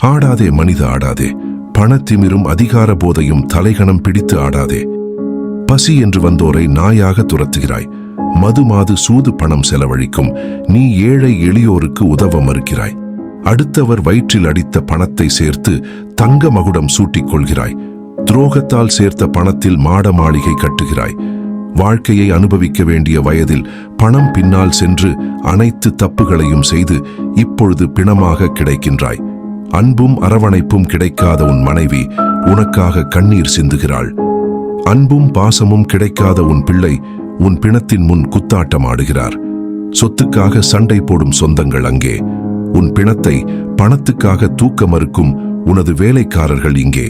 ஆடாதே மனித ஆடாதே, பணத்திமிரும் அதிகார போதையும் தலைகணம் பிடித்து ஆடாதே. பசி என்று வந்தோரை நாயாக துரத்துகிறாய். மது மாது சூது பணம் செலவழிக்கும் நீ ஏழை எளியோருக்கு உதவ மறுக்கிறாய். அடுத்தவர் வயிற்றில் அடித்த பணத்தை சேர்த்து தங்க மகுடம் சூட்டிக் கொள்கிறாய். துரோகத்தால் சேர்த்த பணத்தில் மாட மாளிகை கட்டுகிறாய். வாழ்க்கையை அனுபவிக்க வேண்டிய வயதில் பணம் பின்னால் சென்று அனைத்து தப்புகளையும் செய்து இப்பொழுது பிணமாக கிடைக்கின்றாய். அன்பும் அரவணைப்பும் கிடைக்காத உன் மனைவி உனக்காக கண்ணீர் சிந்துகிறாள். அன்பும் பாசமும் கிடைக்காத உன் பிள்ளை உன் பிணத்தின் முன் குத்தாட்டம் ஆடுகிறார். சொத்துக்காக சண்டை போடும் சொந்தங்கள் அங்கே. உன் பிணத்தை பணத்துக்காக தூக்க மறுக்கும் உனது வேலைக்காரர்கள் இங்கே.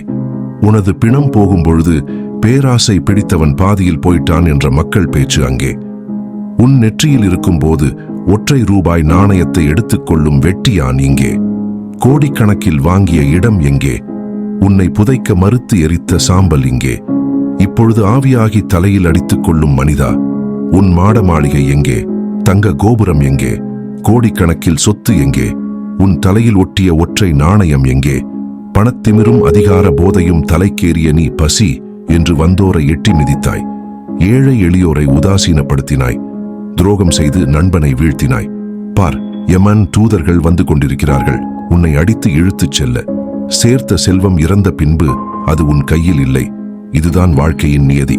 உனது பிணம் போகும்பொழுது பேராசை பிடித்தவன் பாதியில் போயிட்டான் என்ற மக்கள் பேச்சு அங்கே. உன் நெற்றியில் இருக்கும் போது ஒற்றை ரூபாய் நாணயத்தை எடுத்துக்கொள்ளும் வெட்டியான் இங்கே. கோடிக்கணக்கில் வாங்கிய இடம் எங்கே? உன்னை புதைக்க மறுத்து எரித்த சாம்பல் இங்கே. இப்பொழுது ஆவியாகி தலையில் அடித்துக் கொள்ளும் மனிதா, உன் மாட மாளிகை எங்கே? தங்க கோபுரம் எங்கே? கோடிக்கணக்கில் சொத்து எங்கே? உன் தலையில் ஒட்டிய ஒற்றை நாணயம் எங்கே? பணத்திமிரும் அதிகார போதையும் தலைக்கேறிய நீ பசி என்று வந்தோரை எட்டி மிதித்தாய். ஏழை எளியோரை உதாசீனப்படுத்தினாய். துரோகம் செய்து நண்பனை வீழ்த்தினாய். பார், யமன் தூதர்கள் வந்து கொண்டிருக்கிறார்கள் உன்னை அடித்து இழுத்துச் செல்ல. சேர்த்த செல்வம் இறந்த பின்பு அது உன் கையில் இல்லை. இதுதான் வாழ்க்கையின் நியதி.